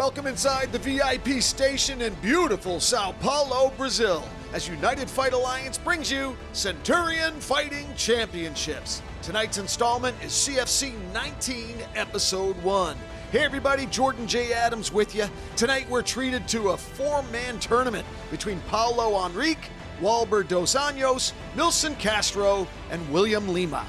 welcome inside the VIP station in beautiful Sao Paulo, Brazil, as United Fight Alliance brings you Centurion Fighting Championships. Tonight's installment is CFC 19, Episode 1. Hey everybody, Jordan J. Adams with you. Tonight we're treated to a four-man tournament between Paulo Henrique, Walber dos Anjos, Milson Castro, and William Lima.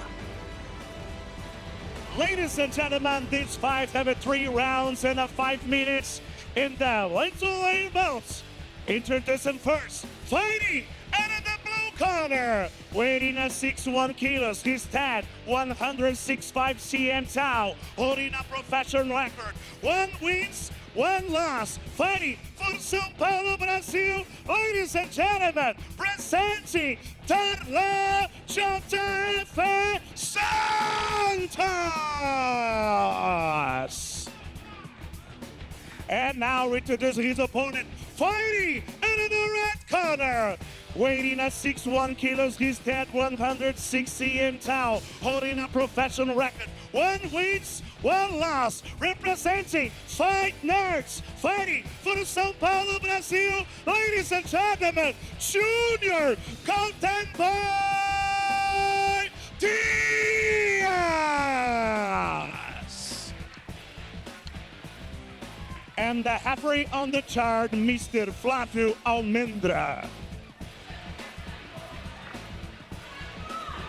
Ladies and gentlemen, this fight have 3 rounds and 5 minutes in the welterweight belts. Introducing first, fighting out of the blue corner, weighing at 61 kilos, his dad 165 cm tall, holding a professional record, 1 wins, 1 loss, fighting for Sao Paulo, Brazil. Ladies and gentlemen, presenting Darlan Santos. And now introducing his opponent, fighting in the red corner, weighing at 61 kilos, his dad 106 cm tall, holding a professional record, 1 wins, 1 loss, representing Fight Nerds, fighting for Sao Paulo, Brazil. Ladies and gentlemen, Junior Content Boy Diaz. And the halfway on the chart, Mr. Flavio Almendra.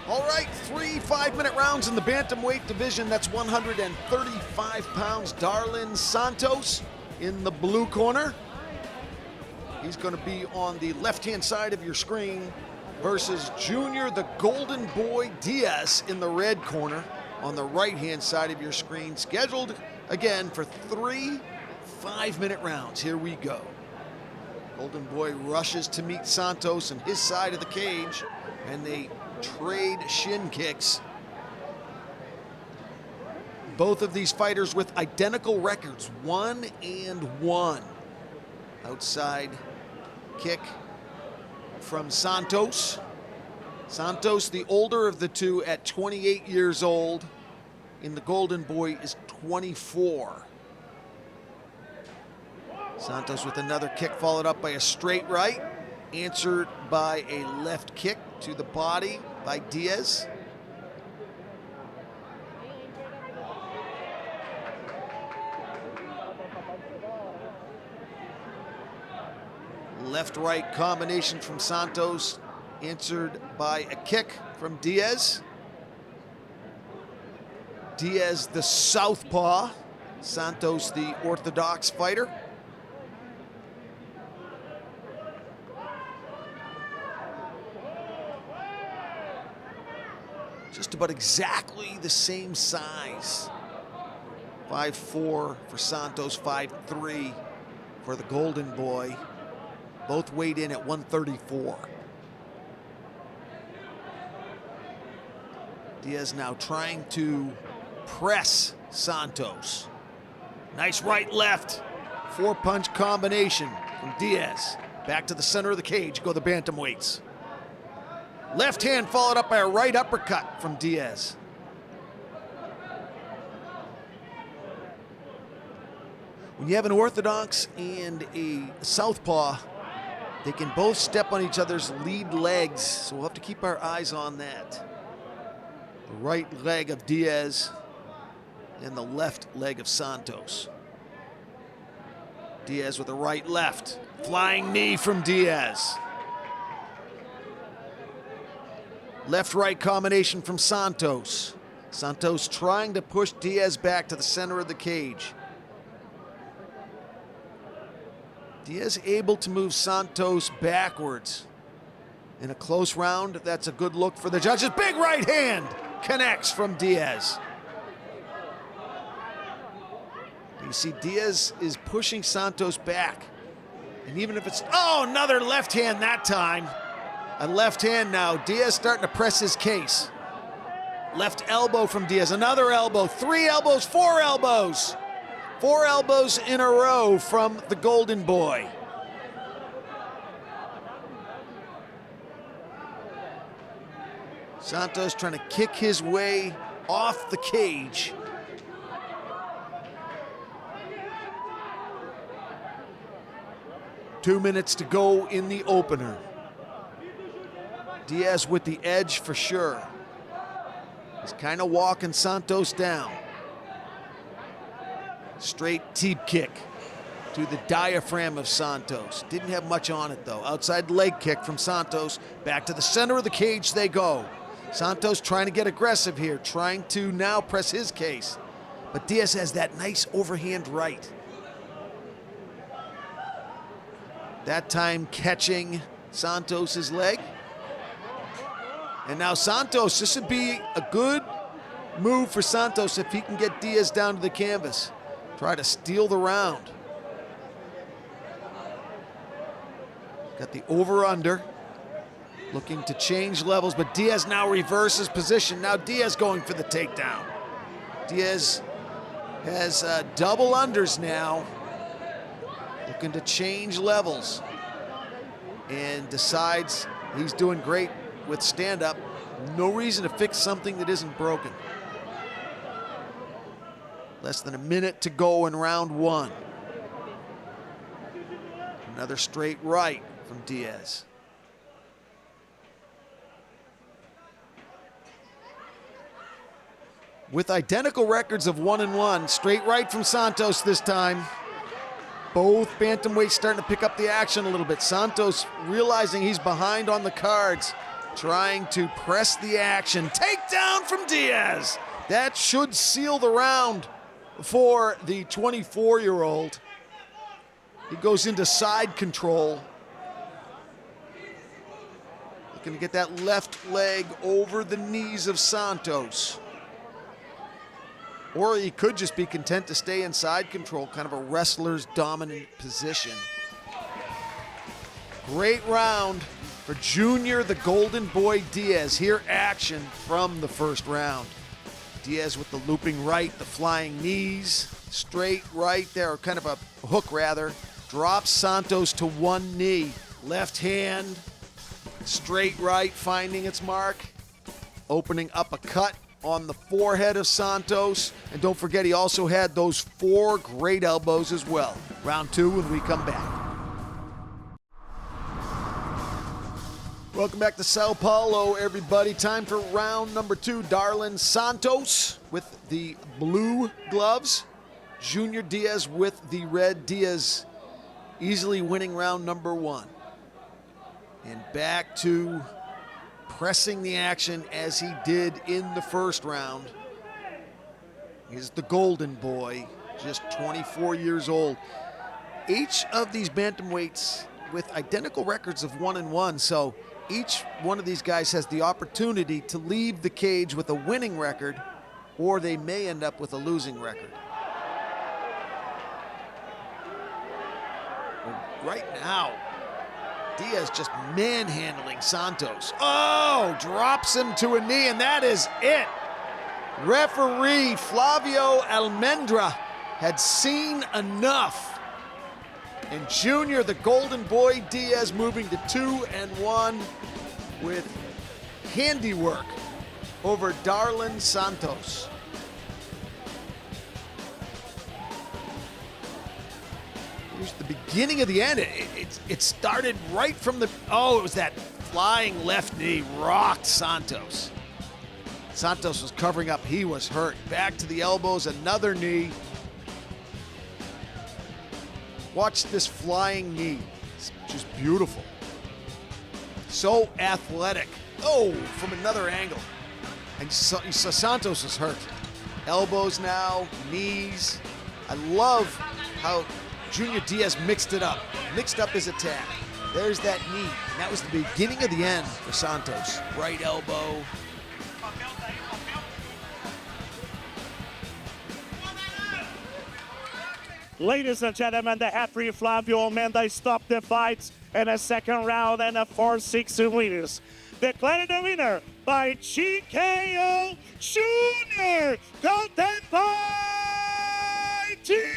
All right, 3 5-minute rounds in the bantamweight division. That's 135 pounds. Darlan Santos in the blue corner. He's going to be on the left-hand side of your screen versus Junior the Golden Boy Diaz in the red corner on the right-hand side of your screen. Scheduled again for 3 5-minute rounds. Here we go. Golden Boy rushes to meet Santos on his side of the cage, and they trade shin kicks. Both of these fighters with identical records, 1-1. Outside kick from Santos. Santos, the older of the two, at 28 years old. In the Golden Boy is 24. Santos with another kick followed up by a straight right, answered by a left kick to the body by Diaz. Left-right combination from Santos, answered by a kick from Diaz. Diaz the southpaw, Santos the orthodox fighter. Just about exactly the same size. 5'4" for Santos, 5'3" for the Golden Boy. Both weighed in at 134. Diaz now trying to press Santos. Nice right left, 4-punch combination from Diaz. Back to the center of the cage go the bantamweights. Left hand followed up by a right uppercut from Diaz. When you have an orthodox and a southpaw, they can both step on each other's lead legs, so we'll have to keep our eyes on that. The right leg of Diaz and the left leg of Santos. Diaz with a right left. Flying knee from Diaz. Left-right combination from Santos. Santos trying to push Diaz back to the center of the cage. Diaz able to move Santos backwards. In a close round, that's a good look for the judges. Big right hand connects from Diaz. You see Diaz is pushing Santos back. And even if it's, oh, another left hand that time. A left hand now. Diaz starting to press his case. Left elbow from Diaz. Another elbow. 3 elbows, 4 elbows. 4 elbows in a row from the Golden Boy. Santos trying to kick his way off the cage. 2 minutes to go in the opener. Diaz with the edge for sure. He's kind of walking Santos down. Straight teep kick to the diaphragm of Santos. Didn't have much on it though. Outside leg kick from Santos. Back to the center of the cage they go. Santos trying to get aggressive here, trying to now press his case. But Diaz has that nice overhand right. That time catching Santos's leg. And now Santos, this would be a good move for Santos if he can get Diaz down to the canvas. Try to steal the round. Got the over-under. Looking to change levels, but Diaz now reverses position. Now Diaz going for the takedown. Diaz has double unders now. Looking to change levels. And decides he's doing great with stand-up. No reason to fix something that isn't broken. Less than a minute to go in round one. Another straight right from Diaz. With identical records of 1-1, straight right from Santos this time. Both bantamweights starting to pick up the action a little bit. Santos realizing he's behind on the cards, trying to press the action. Takedown from Diaz. That should seal the round for the 24-year-old. He goes into side control. Looking to get that left leg over the knees of Santos. Or he could just be content to stay in side control, kind of a wrestler's dominant position. Great round for Junior the Golden Boy Diaz. Here action from the first round. Diaz with the looping right, the flying knees, straight right there, or kind of a hook rather. Drops Santos to one knee. Left hand, straight right, finding its mark. Opening up a cut on the forehead of Santos. And don't forget, he also had those 4 great elbows as well. Round 2 when we come back. Welcome back to Sao Paulo, everybody. Time for round number 2. Darlan Santos with the blue gloves. Junior Diaz with the red. Diaz easily winning round number 1. And back to pressing the action as he did in the first round. He's the golden boy, just 24 years old. Each of these bantamweights with identical records of 1-1, so each one of these guys has the opportunity to leave the cage with a winning record, or they may end up with a losing record. Right now, Diaz just manhandling Santos. Oh, drops him to a knee, and that is it. Referee Flavio Almendra had seen enough. And Junior, the Golden Boy Diaz, moving to 2-1 with handiwork over Darlan Santos. Here's the beginning of the end. It started right from the, it was that flying left knee, rocked Santos. Santos was covering up, he was hurt. Back to the elbows, another knee. Watch this flying knee, it's just beautiful. So athletic. Oh, from another angle. And Santos is hurt. Elbows now, knees. I love how Junior Diaz mixed it up, mixed up his attack. There's that knee, and that was the beginning of the end for Santos. Right elbow. Ladies and gentlemen, the referee Flavio Almendra stopped the fight in a second round and a 4-6 winners. Declared the winner by TKO Junior Golden Boy Diaz.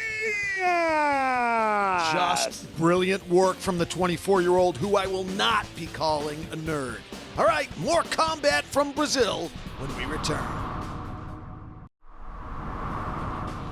Just brilliant work from the 24-year-old, who I will not be calling a nerd. All right, more combat from Brazil when we return.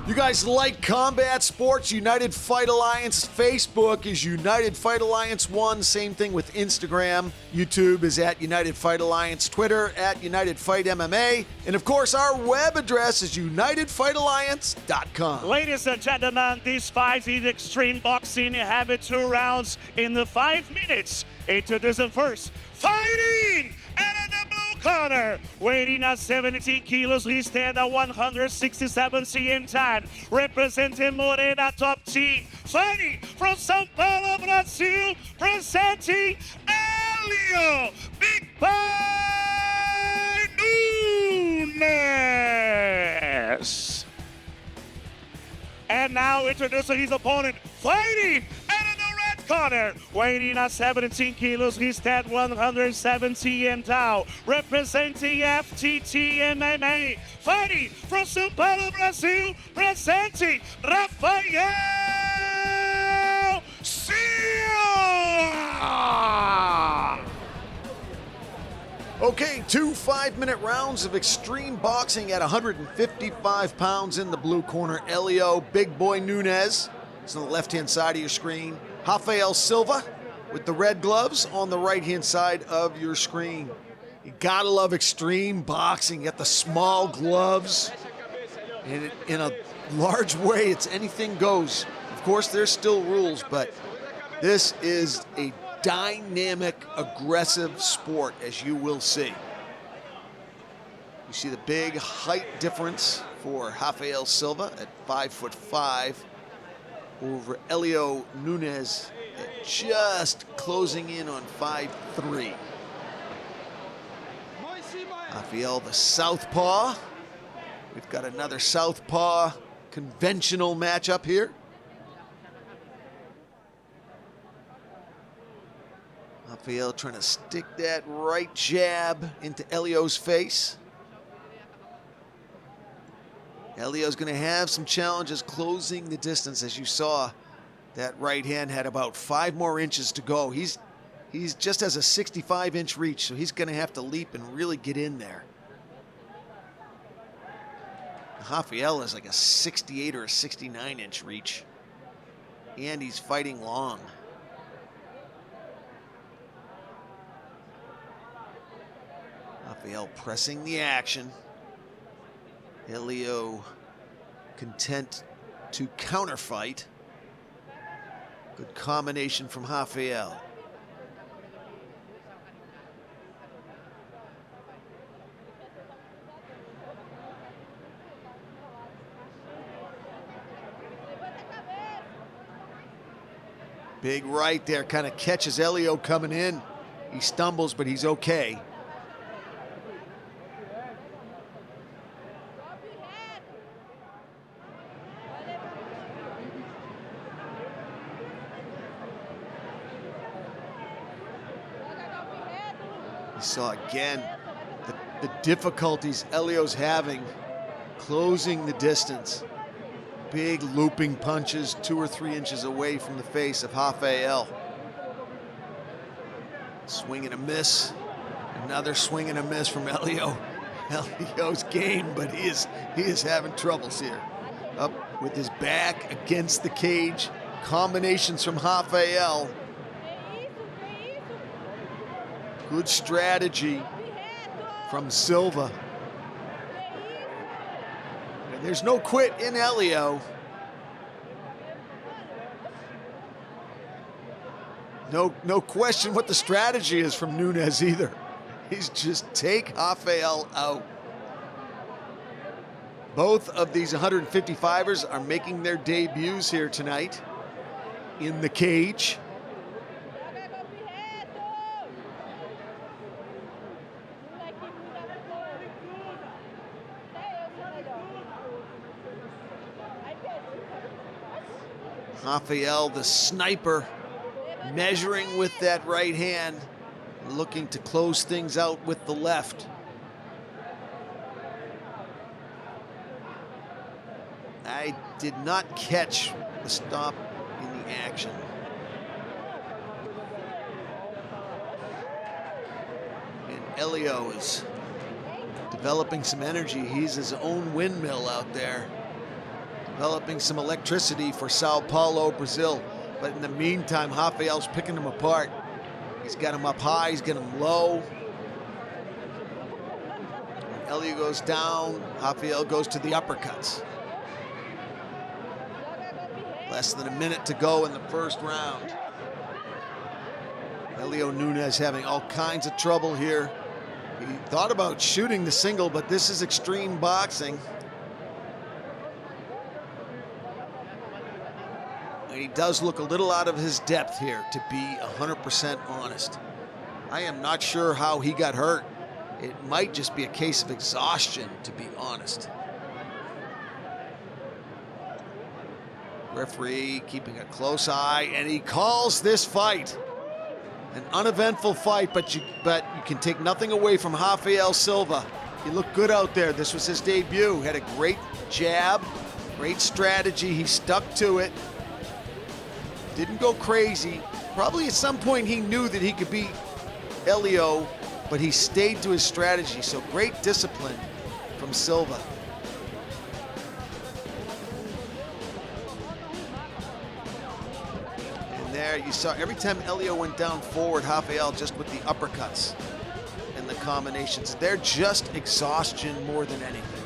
You guys like combat sports? United Fight Alliance Facebook is United Fight Alliance 1. Same thing with Instagram. YouTube is at United Fight Alliance. Twitter at United Fight MMA. And of course, our web address is unitedfightalliance.com. Ladies and gentlemen, this fight is extreme boxing. You have it 2 rounds in the 5 minutes. Introducing first, fighting out of the blue corner, weighing at 70 kilos, he stands at 167 cm tan, representing Morena Top Team, fighting from São Paulo, Brazil, presenting Helio, Big Boy Nunes. And now introducing his opponent, fighting out of the red corner, weighing at 17 kilos, he stands 107 cm down, representing FTT MMA, fighting from São Paulo, Brazil, presenting Rafael Silva. Okay, 2 5-minute rounds of extreme boxing at 155 pounds in the blue corner. Helio, Big Boy Nunes. It's on the left-hand side of your screen. Rafael Silva with the red gloves on the right-hand side of your screen. You gotta love extreme boxing. You got the small gloves. And in a large way, it's anything goes. Of course, there's still rules, but this is a dynamic, aggressive sport, as you will see. You see the big height difference for Rafael Silva at 5'5" over Helio Nunes at just closing in on 5'3". Rafael, the southpaw. We've got another southpaw conventional matchup here. Rafael trying to stick that right jab into Helio's face. Helio's going to have some challenges closing the distance. As you saw, that right hand had about 5 more inches to go. He's just has a 65-inch reach, so he's going to have to leap and really get in there. Rafael is like a 68 or a 69-inch reach, and he's fighting long. Rafael pressing the action. Helio content to counterfight. Good combination from Rafael. Big right there, kind of catches Helio coming in. He stumbles, but he's okay. You saw again the difficulties Helio's having closing the distance. Big looping punches 2 or 3 inches away from the face of Rafael. Swing and a miss. Another swing and a miss from Helio. Helio's game, but he is having troubles here. Up with his back against the cage. Combinations from Rafael. Good strategy from Silva. And there's no quit in Helio. No question what the strategy is from Nunes either. He's just take Rafael out. Both of these 155ers are making their debuts here tonight in the cage. Rafael, the sniper, measuring with that right hand, looking to close things out with the left. I did not catch the stop in the action. And Helio is developing some energy. He's his own windmill out there. developing some electricity for Sao Paulo, Brazil. But in the meantime, Rafael's picking him apart. He's got him up high, he's got him low. When Helio goes down, Rafael goes to the uppercuts. Less than a minute to go in the first round. Helio Nunes having all kinds of trouble here. He thought about shooting the single, but this is extreme boxing. And he does look a little out of his depth here, to be 100% honest. I am not sure how he got hurt. It might just be a case of exhaustion, to be honest. Referee keeping a close eye, and he calls this fight an uneventful fight, but you can take nothing away from Rafael Silva. He looked good out there. This was his debut. Had a great jab, great strategy. He stuck to it. Didn't go crazy. Probably at some point he knew that he could beat Helio, but he stayed to his strategy. So great discipline from Silva. There you saw every time Helio went down forward, Rafael just with the uppercuts and the combinations. They're just exhaustion more than anything.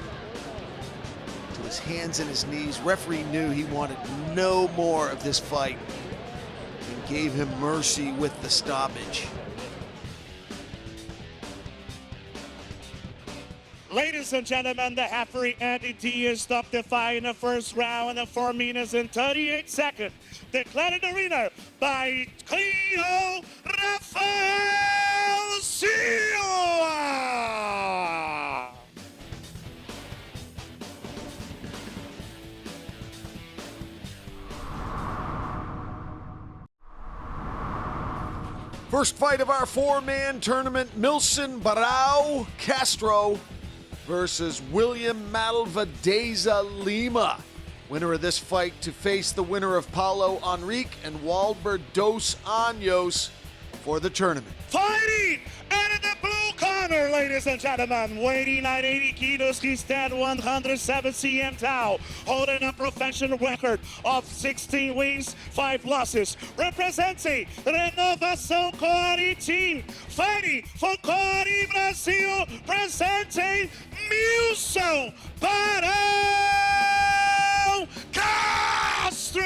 To his hands and his knees. Referee knew he wanted no more of this fight and gave him mercy with the stoppage. Ladies and gentlemen, the referee Andy Diaz stopped the fight in the first round in 4 minutes and 38 seconds. Declared the winner by Rio, Rafael Silva. First fight of our 4-man tournament, Milson Castro versus William Malvadeza Lima. Winner of this fight to face the winner of Paulo Henrique and Walber dos Anjos for the tournament. Fighting out of the blue corner, ladies and gentlemen, weighing at 80 kilos, he stands 107 cm tall, holding a professional record of 16 wins, 5 losses, representing Renovação Corre team, fighting for Corre Brazil, presenting Milson Castro.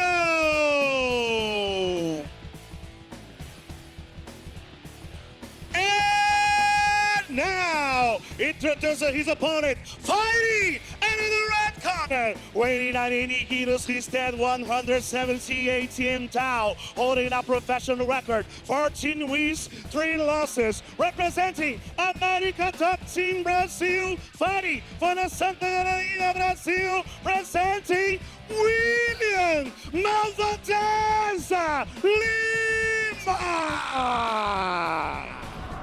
Now, introduces his opponent, fighting out of the red corner, weighing at 80 kilos, he stands 178 cm tall, holding a professional record, 14 wins, 3 losses, representing America Top Team Brazil, fighting for the Centurion Brazil, presenting William Malvadeza Lima.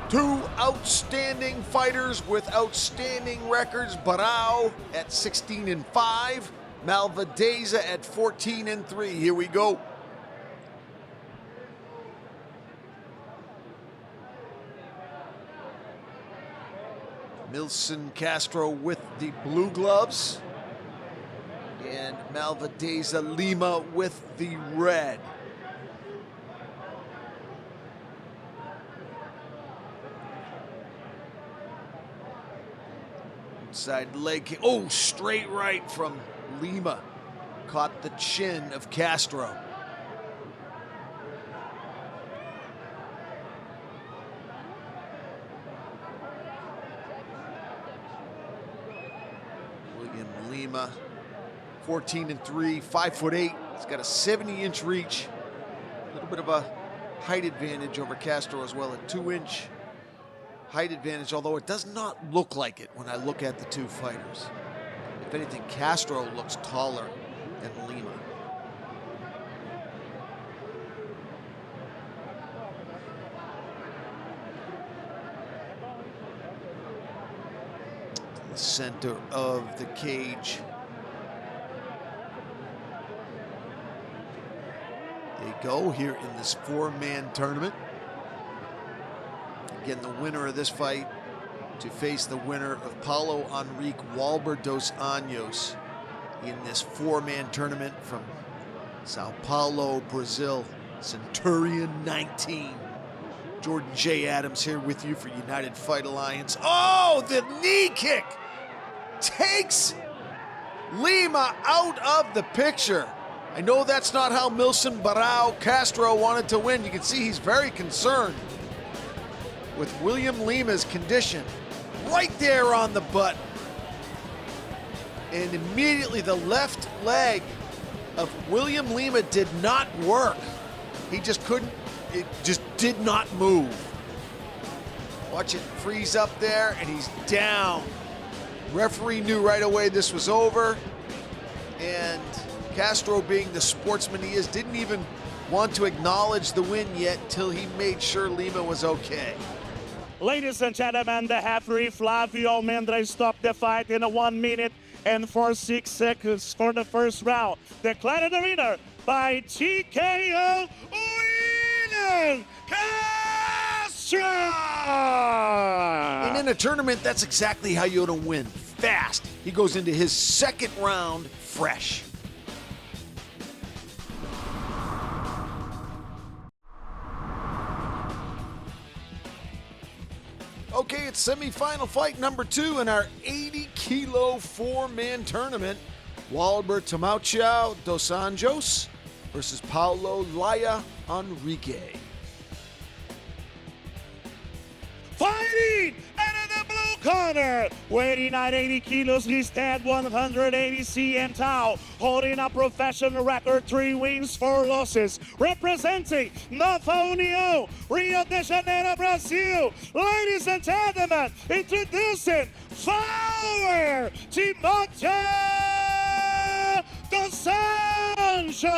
Two outstanding fighters with outstanding records. Barao at 16-5, Malvadeza at 14-3. Here we go. Milson Castro with the blue gloves and Malvadeza Lima with the red. Side leg kick. Oh, straight right from Lima. Caught the chin of Castro. William Lima, 14-3, 5'8". He's got a 70-inch reach. A little bit of a height advantage over Castro as well, a 2-inch height advantage, although it does not look like it when I look at the two fighters. If anything, Castro looks taller than Lima. The center of the cage. They go here in this 4-man tournament. Again, the winner of this fight to face the winner of Paulo Henrique Walber dos Anjos in this four-man tournament from Sao Paulo, Brazil, Centurion 19. Jordan J. Adams here with you for United Fight Alliance. Oh, the knee kick takes Lima out of the picture. I know that's not how Milson Castro wanted to win. You can see he's very concerned with William Lima's condition. Right there on the butt. And immediately the left leg of William Lima did not work. He just couldn't, it just did not move. Watch it freeze up there and he's down. Referee knew right away this was over. And Castro, being the sportsman he is, didn't even want to acknowledge the win yet till he made sure Lima was okay. Ladies and gentlemen, the referee Flavio Mendres stopped the fight in 1 minute and 46 seconds for the first round. Declared the winner by TKO, William Castro! And in a tournament, that's exactly how you want to win. Fast. He goes into his second round fresh. Okay, it's semi-final fight number 2 in our 80-kilo four-man tournament. Walber Tomauchao dos Anjos versus Paulo Laya Enrique. Fighting out of the blue corner, weighing at 80 kilos, he stands 180 cm tall, holding a professional record, 3 wins, 4 losses, representing Nova União, Rio de Janeiro, Brazil. Ladies and gentlemen, introducing Power Tomauchao dos Anjos.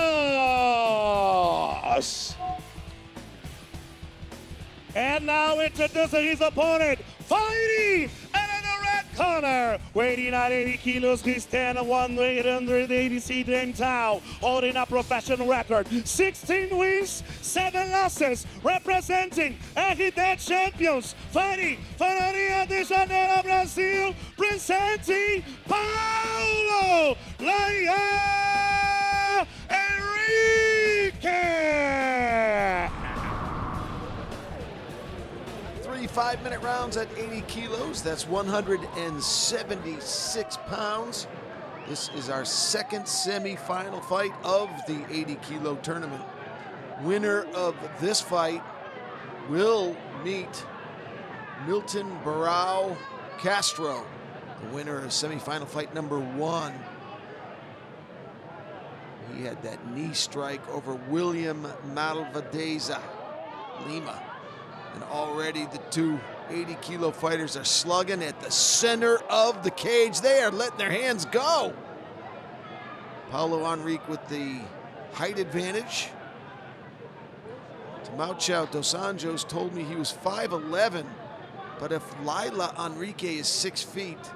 And now introducing his opponent, fighting out of the red corner, weighing at 80 kilos, he stands 180 cm tall, holding a professional record, 16 wins, 7 losses, representing RD champions, fighting for Rio de Janeiro, Brazil, presenting Paulo Laya Enrique. 5-minute rounds at 80 kilos. That's 176 pounds. This is our second semi-final fight of the 80-kilo tournament. Winner of this fight will meet Milson Barao Castro, the winner of semi-final fight number 1. He had that knee strike over William Malvadeza, Lima. And already the two 80-kilo fighters are slugging at the center of the cage. They are letting their hands go. Paulo Enrique with the height advantage. Tomauchao dos Anjos told me he was 5'11", but if Lila Enrique is 6 feet,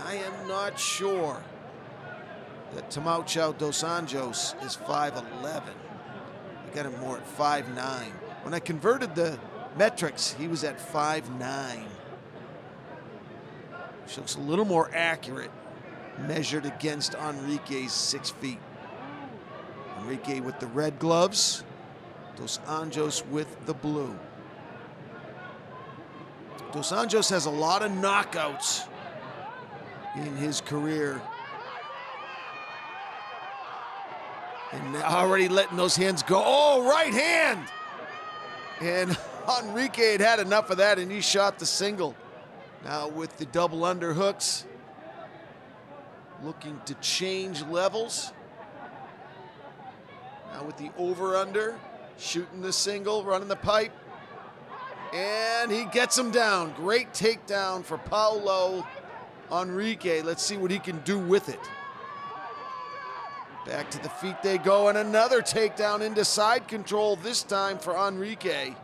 I am not sure that Tomauchao dos Anjos is 5'11". I got him more at 5'9". When I converted the metrics, he was at 5'9", which looks a little more accurate measured against Enrique's 6 feet. Enrique with the red gloves, Dos Anjos with the blue. Dos Anjos has a lot of knockouts in his career, and already letting those hands go. Oh, right hand! And Enrique had enough of that, and he shot the single. Now with the double underhooks, looking to change levels. Now with the over-under, shooting the single, running the pipe. And he gets him down. Great takedown for Paulo Enrique. Let's see what he can do with it. Back to the feet they go, and another takedown into side control, this time for Enrique.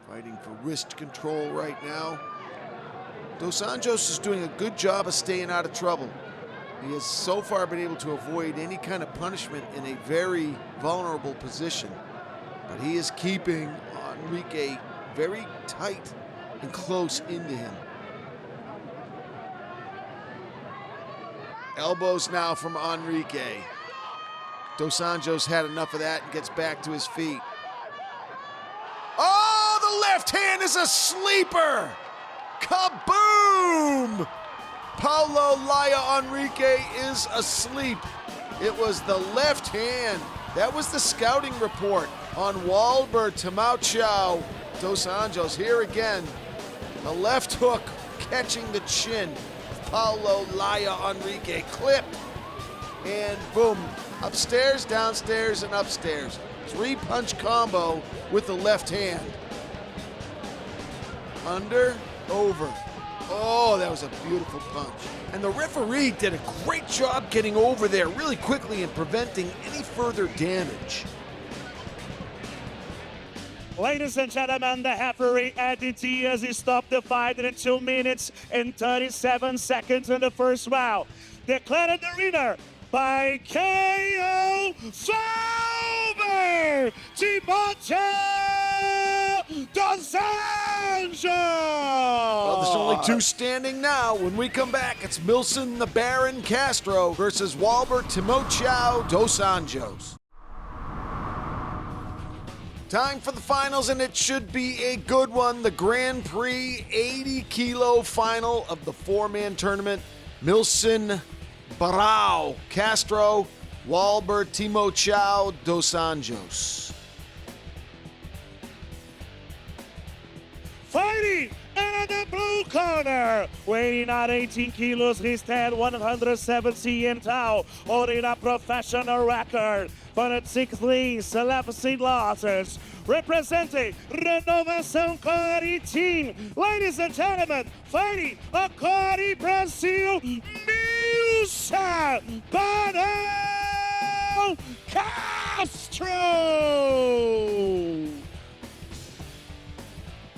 Fighting for wrist control right now. Dos Anjos is doing a good job of staying out of trouble. He has so far been able to avoid any kind of punishment in a very vulnerable position. But he is keeping Enrique very tight and close into him. Elbows now from Enrique. Dos Anjos had enough of that and gets back to his feet. Oh, the left hand is a sleeper! Kaboom! Paulo Laya Enrique is asleep. It was the left hand. That was the scouting report on Walber Timoteo Dos Anjos. Here again, the left hook catching the chin of Paulo Laya Enrique. Clipped, and boom. Upstairs, downstairs, and upstairs. 3-punch combo with the left hand. Under, over. Oh, that was a beautiful punch. And the referee did a great job getting over there really quickly and preventing any further damage. Ladies and gentlemen, the referee Eddie Diaz he stopped the fight in 2 minutes and 37 seconds in the first round. Declared the winner by KO Silva, Timoteo Dos Anjos. Well, there's only 2 standing now. When we come back, it's Milson the Baron Castro versus Walber Timoteo Dos Anjos. Time for the finals, and it should be a good one. The Grand Prix 80-kilo final of the 4-man tournament. Milson Barao Castro, Walber Timoteo Dos Anjos. Fighting in the blue corner, weighing at 18 kilos, he stands 170 in tow, holding a professional record for the 6 leagues, 11 losses, representing Renovação Corey team. Ladies and gentlemen, fighting a Corey Brazil, Milson Castro.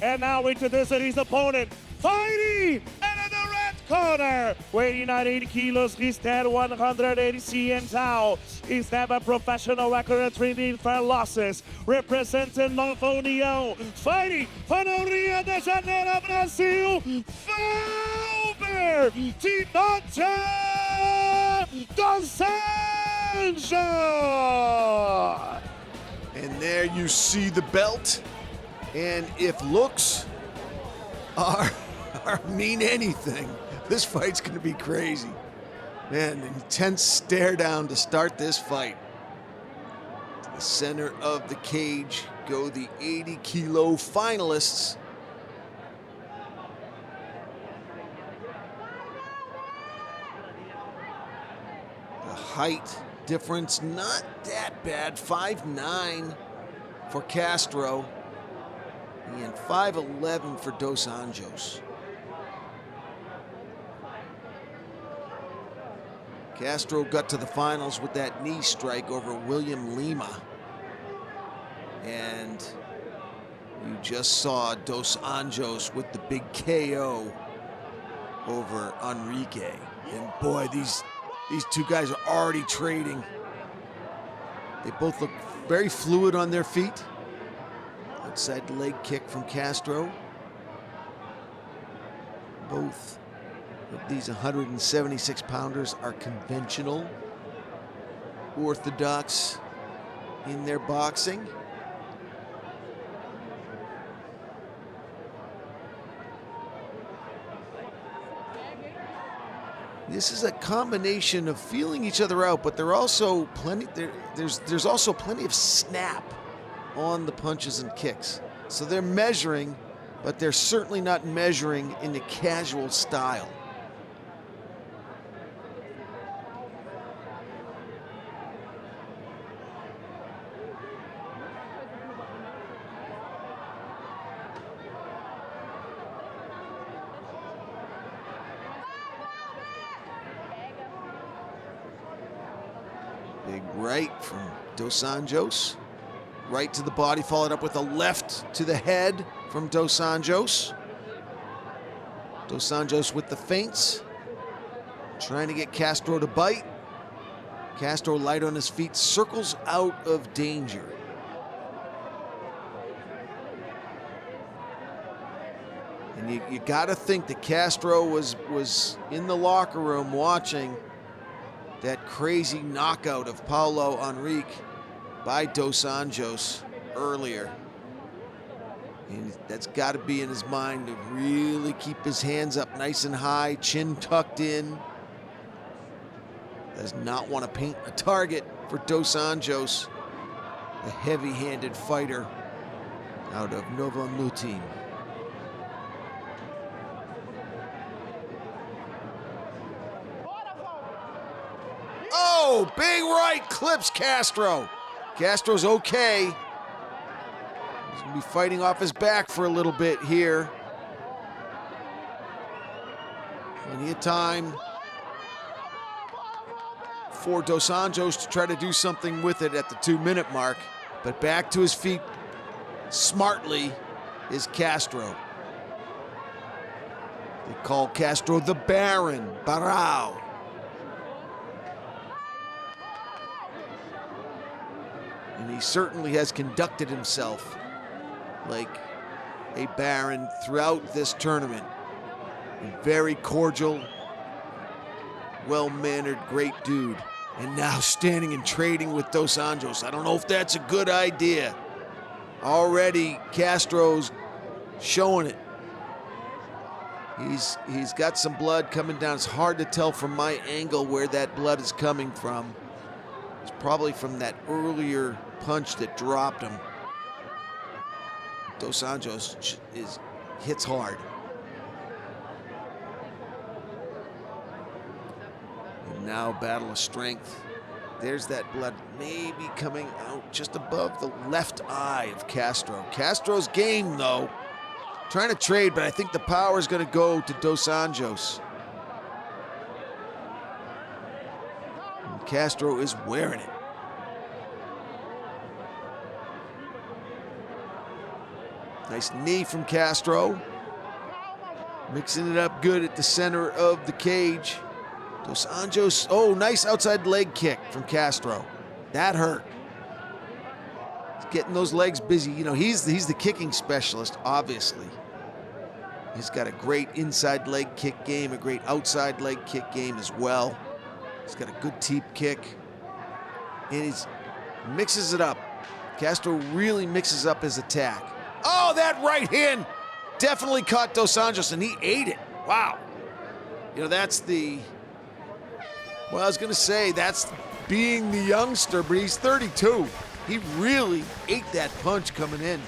And now introducing his opponent, fighting in the red corner, weighing at 80 kilos, he stands 180 cm tall. He's have a professional record of 3 different losses, representing Nova União, fighting for the Rio de Janeiro, Brazil, Walber Timoteo Dos Anjos. And there you see the belt. And if looks are mean anything, this fight's gonna be crazy. Man, an intense stare down to start this fight. To the center of the cage go the 80-kilo finalists. The height difference not that bad, 5'9" for Castro. And 5'11" for Dos Anjos. Castro got to the finals with that knee strike over William Lima. And you just saw Dos Anjos with the big KO over Enrique. And boy, these 2 guys are already trading. They both look very fluid on their feet. Outside leg kick from Castro. Both of these 176-pounders are conventional, orthodox in their boxing. This is a combination of feeling each other out, but there's also plenty of snap on the punches and kicks. So they're measuring, but they're certainly not measuring in a casual style. Big right from Dos Anjos. Right to the body, followed up with a left to the head from Dos Anjos. Dos Anjos with the feints. Trying to get Castro to bite. Castro light on his feet, circles out of danger. And you got to think that Castro was in the locker room watching that crazy knockout of Paulo Henrique by Dos Anjos earlier. And that's got to be in his mind to really keep his hands up nice and high, chin tucked in. Does not want to paint a target for Dos Anjos, a heavy-handed fighter out of Novo Mutin. Oh, big right clips Castro. Castro's okay. He's gonna be fighting off his back for a little bit here. Plenty of time for Dos Anjos to try to do something with it at the 2-minute mark. But back to his feet smartly is Castro. They call Castro the Baron, Barao. And he certainly has conducted himself like a Baron throughout this tournament. A very cordial, well-mannered, great dude. And now standing and trading with Dos Anjos. I don't know if that's a good idea. Already Castro's showing it. He's got some blood coming down. It's hard to tell from my angle where that blood is coming from. It's probably from that earlier punch that dropped him. Dos Anjos hits hard. And now battle of strength. There's that blood maybe coming out just above the left eye of Castro. Castro's game though. Trying to trade, but I think the power is going to go to Dos Anjos. And Castro is wearing it. Nice knee from Castro. Mixing it up good at the center of the cage. Dos Anjos, oh, nice outside leg kick from Castro. That hurt. He's getting those legs busy. You know, he's the kicking specialist, obviously. He's got a great inside leg kick game, a great outside leg kick game as well. He's got a good teep kick. And he mixes it up. Castro really mixes up his attack. Oh, that right hand definitely caught Dos Anjos, and he ate it. Wow. You know, that's the, well, I was going to say that's being the youngster, but he's 32. He really ate that punch coming in.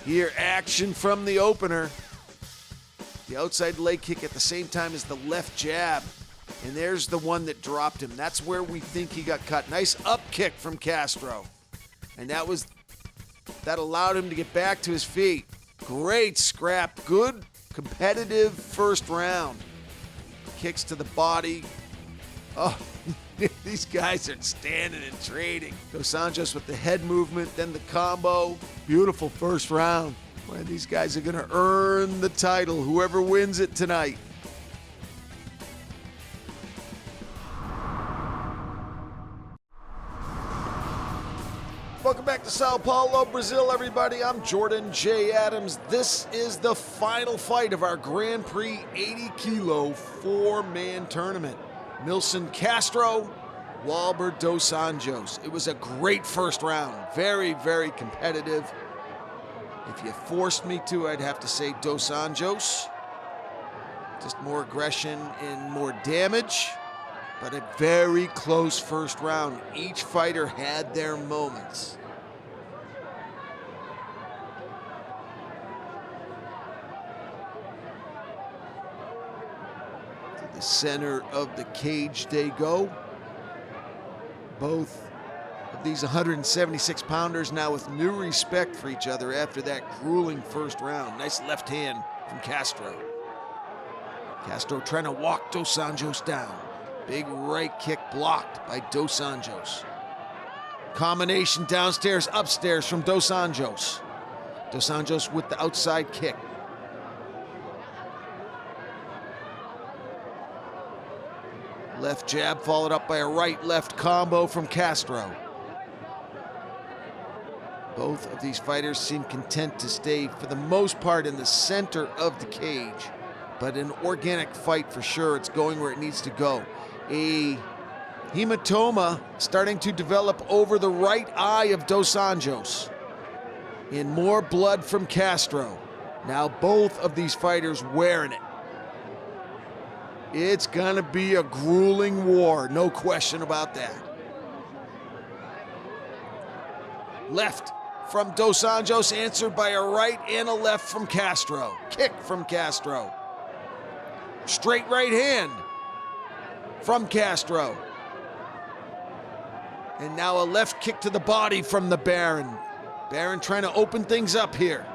Here, action from the opener. The outside leg kick at the same time as the left jab. And there's the one that dropped him. That's where we think he got cut. Nice up kick from Castro. And that allowed him to get back to his feet. Great scrap. Good competitive first round. Kicks to the body. Oh, these guys are standing and trading. Dos Anjos with the head movement, then the combo. Beautiful first round. Boy, these guys are going to earn the title, whoever wins it tonight. Welcome back to Sao Paulo, Brazil, everybody. I'm Jordan J. Adams. This is the final fight of our Grand Prix 80 kilo 4-man tournament. Milson Castro, Walber Dos Anjos. It was a great first round. Very, very competitive. If you forced me to, I'd have to say Dos Anjos. Just more aggression and more damage. But a very close first round. Each fighter had their moments. To the center of the cage they go. Both of these 176-pounders now with new respect for each other after that grueling first round. Nice left hand from Castro. Castro trying to walk Dos Anjos down. Big right kick blocked by Dos Anjos. Combination downstairs, upstairs from Dos Anjos. Dos Anjos with the outside kick. Left jab followed up by a right-left combo from Castro. Both of these fighters seem content to stay, for the most part, in the center of the cage. But an organic fight for sure. It's going where it needs to go. A hematoma starting to develop over the right eye of Dos Anjos. And more blood from Castro. Now both of these fighters wearing it. It's gonna be a grueling war, no question about that. Left from Dos Anjos, answered by a right and a left from Castro. Kick from Castro. Straight right hand from Castro. And now a left kick to the body from the Baron. Baron trying to open things up here.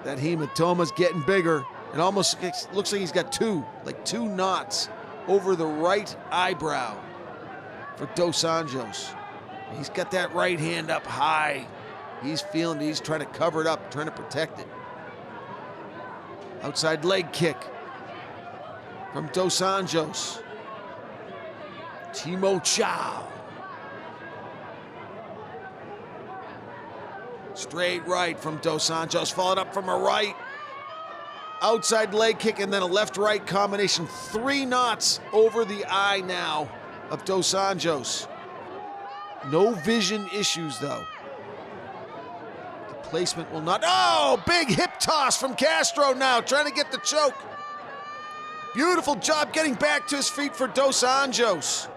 That hematoma's getting bigger. It almost looks like he's got two knots over the right eyebrow for Dos Anjos. He's got that right hand up high. He's feeling it. He's trying to cover it up, trying to protect it. Outside leg kick from Dos Anjos. Timo Chow. Straight right from Dos Anjos, followed up from a right. Outside leg kick and then a left-right combination. 3 knots over the eye now of Dos Anjos. No vision issues though. The placement will not. Oh, big hip toss from Castro now, trying to get the choke. Beautiful job getting back to his feet for Dos Anjos.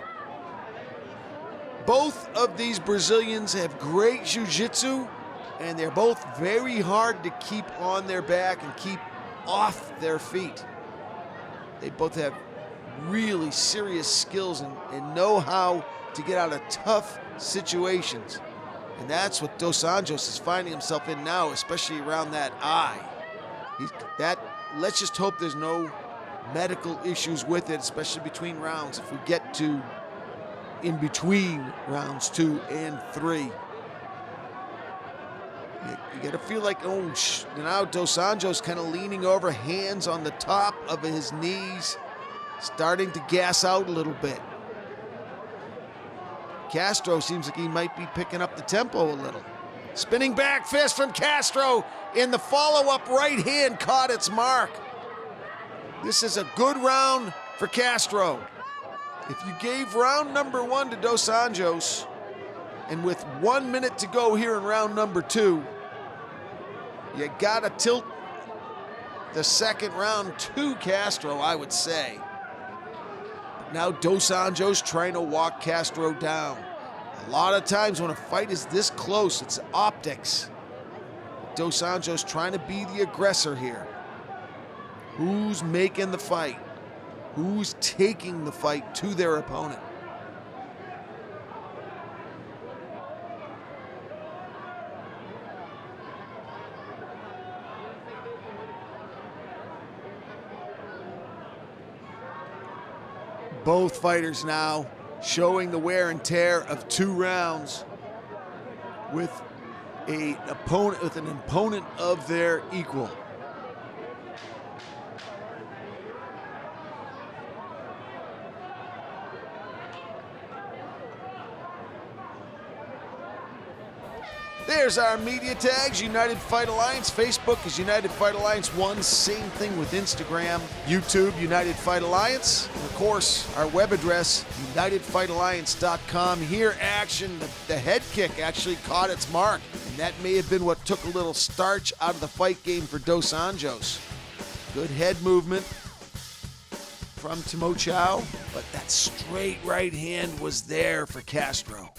Both of these Brazilians have great jiu-jitsu, and they're both very hard to keep on their back and keep off their feet. They both have really serious skills and know how to get out of tough situations. And that's what Dos Anjos is finding himself in now, especially around that eye. Let's just hope there's no medical issues with it, especially between rounds, if we get to in between rounds 2 and 3. You gotta feel like, now Dos Anjos kind of leaning over, hands on the top of his knees, starting to gas out a little bit. Castro seems like he might be picking up the tempo a little. Spinning back fist from Castro, in the follow-up right hand caught its mark. This is a good round for Castro. If you gave round number 1 to Dos Anjos, and with 1 minute to go here in round number 2, you gotta tilt the second round to Castro, I would say. But now Dos Anjos trying to walk Castro down. A lot of times when a fight is this close, it's optics. Dos Anjos trying to be the aggressor here. Who's making the fight? Who's taking the fight to their opponent? Both fighters now showing the wear and tear of 2 rounds with an opponent of their equal. There's our media tags. United Fight Alliance. Facebook is United Fight Alliance 1. Same thing with Instagram. YouTube, United Fight Alliance. And of course, our web address, UnitedFightAlliance.com. Here, action. The head kick actually caught its mark. And that may have been what took a little starch out of the fight game for Dos Anjos. Good head movement from Timo Chow. But that straight right hand was there for Castro.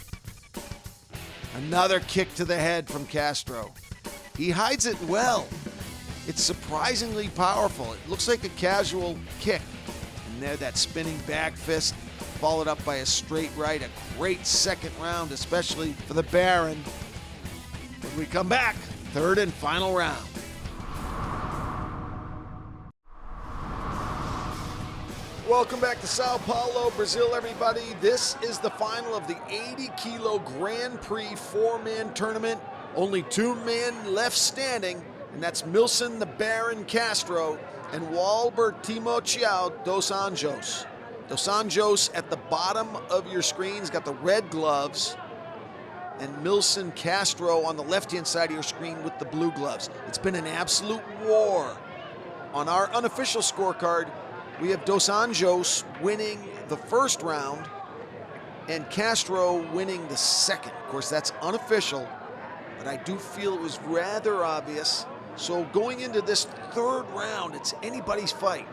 Another kick to the head from Castro. He hides it well. It's surprisingly powerful. It looks like a casual kick. And there, that spinning back fist, followed up by a straight right. A great second round, especially for the Baron. When we come back, third and final round. Welcome back to Sao Paulo, Brazil, everybody. This is the final of the 80-kilo Grand Prix 4-man tournament. Only 2 men left standing, and that's Milson the Baron Castro and Walber Timoteo dos Anjos. Dos Anjos at the bottom of your screen's got the red gloves, and Milson Castro on the left-hand side of your screen with the blue gloves. It's been an absolute war. On our unofficial scorecard, we have Dos Anjos winning the first round and Castro winning the second. Of course, that's unofficial, but I do feel it was rather obvious. So going into this third round, it's anybody's fight.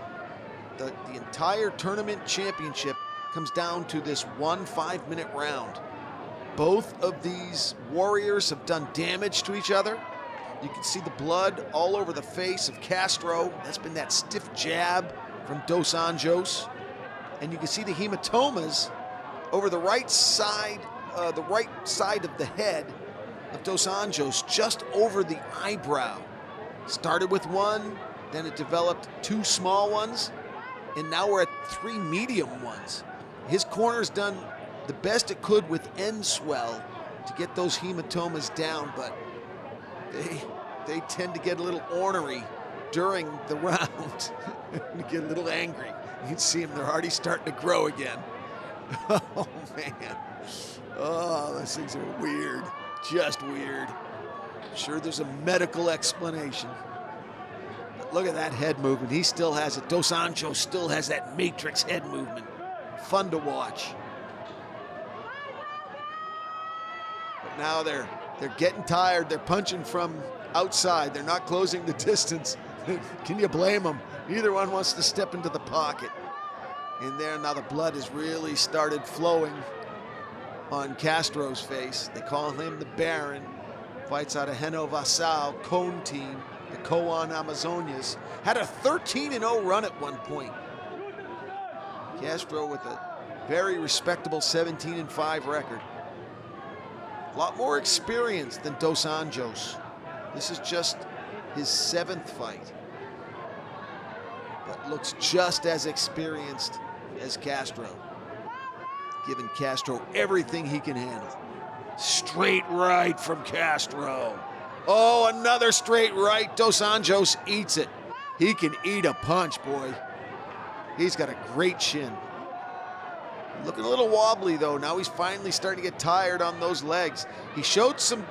The entire tournament championship comes down to this 1 5-minute round. Both of these warriors have done damage to each other. You can see the blood all over the face of Castro. That's been that stiff jab from Dos Anjos. And you can see the hematomas over the right side of the head of Dos Anjos, just over the eyebrow. Started with one, then it developed 2 small ones, and now we're at 3 medium ones. His corner's done the best it could with end swell to get those hematomas down, but they tend to get a little ornery during the round and get a little angry. You can see them, they're already starting to grow again. Oh man, oh, those things are weird, just weird. I'm sure there's a medical explanation. But look at that head movement, he still has it. Dos Anjos still has that matrix head movement. Fun to watch. Now they're getting tired. They're punching from outside. They're not closing the distance. Can you blame them? Neither one wants to step into the pocket. And there now the blood has really started flowing on Castro's face. They call him the Baron. Fights out of Renovação, Cone team, the Coan Amazonias. Had a 13-0 run at one point. Castro with a very respectable 17-5 record. A lot more experience than Dos Anjos. This is just his 7th fight, but looks just as experienced as Castro, giving Castro everything he can handle. Straight right from Castro. Oh, another straight right. Dos Anjos eats it. He can eat a punch, boy. He's got a great shin. Looking a little wobbly though. Now he's finally starting to get tired on those legs. He showed some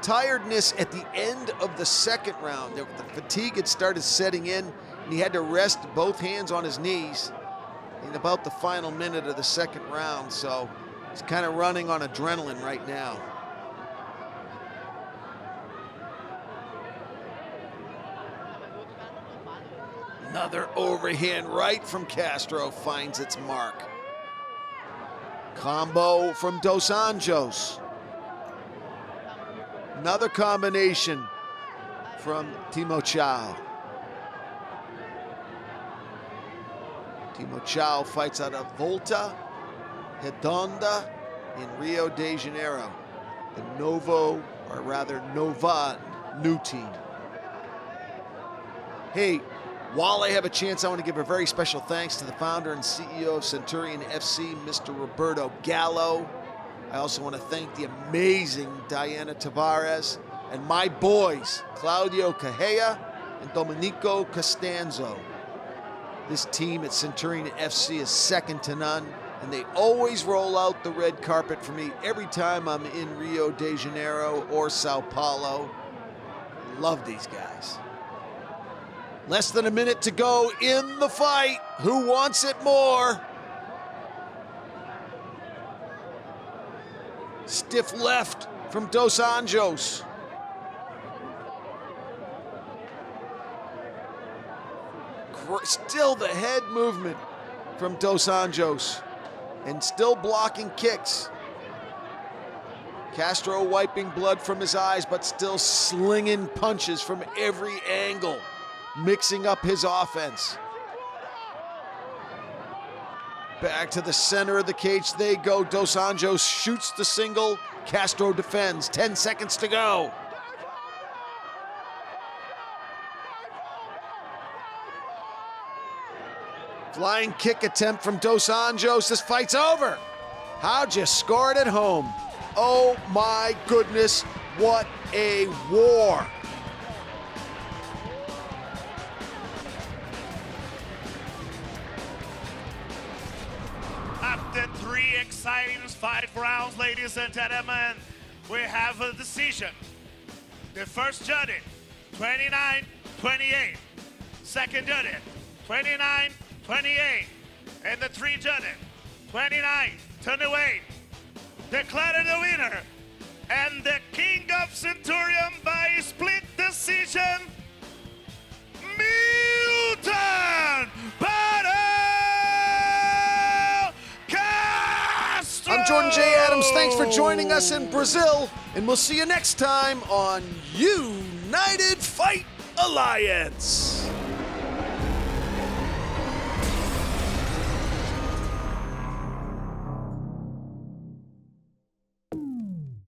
tiredness at the end of the second round. The fatigue had started setting in, and he had to rest both hands on his knees in about the final minute of the second round. So he's kind of running on adrenaline right now. Another overhand right from Castro finds its mark. Combo from Dos Anjos. Another combination from Timoteo. Timoteo fights out of Volta Redonda in Rio de Janeiro. The Nova new team. Hey, while I have a chance, I want to give a very special thanks to the founder and CEO of Centurion FC, Mr. Roberto Gallo. I also want to thank the amazing Diana Tavares and my boys, Claudio Cajea and Domenico Costanzo. This team at Centurion FC is second to none, and they always roll out the red carpet for me every time I'm in Rio de Janeiro or Sao Paulo. Love these guys. Less than a minute to go in the fight. Who wants it more? Stiff left from Dos Anjos. Still the head movement from Dos Anjos, and still blocking kicks. Castro wiping blood from his eyes, but still slinging punches from every angle, mixing up his offense. Back to the center of the cage they go. Dos Anjos shoots the single. Castro defends. 10 seconds to go. Flying kick attempt from Dos Anjos. This fight's over. How'd you score it at home? Oh my goodness, what a war. exciting 5 rounds, ladies and gentlemen. We have a decision. The first judge, 29-28. Second judge, 29-28. And the 3 judges, 29-28. Declared the winner and the king of Centurion by split decision, Milson Castro! I'm Jordan J. Adams. Thanks for joining us in Brazil, and we'll see you next time on United Fight Alliance.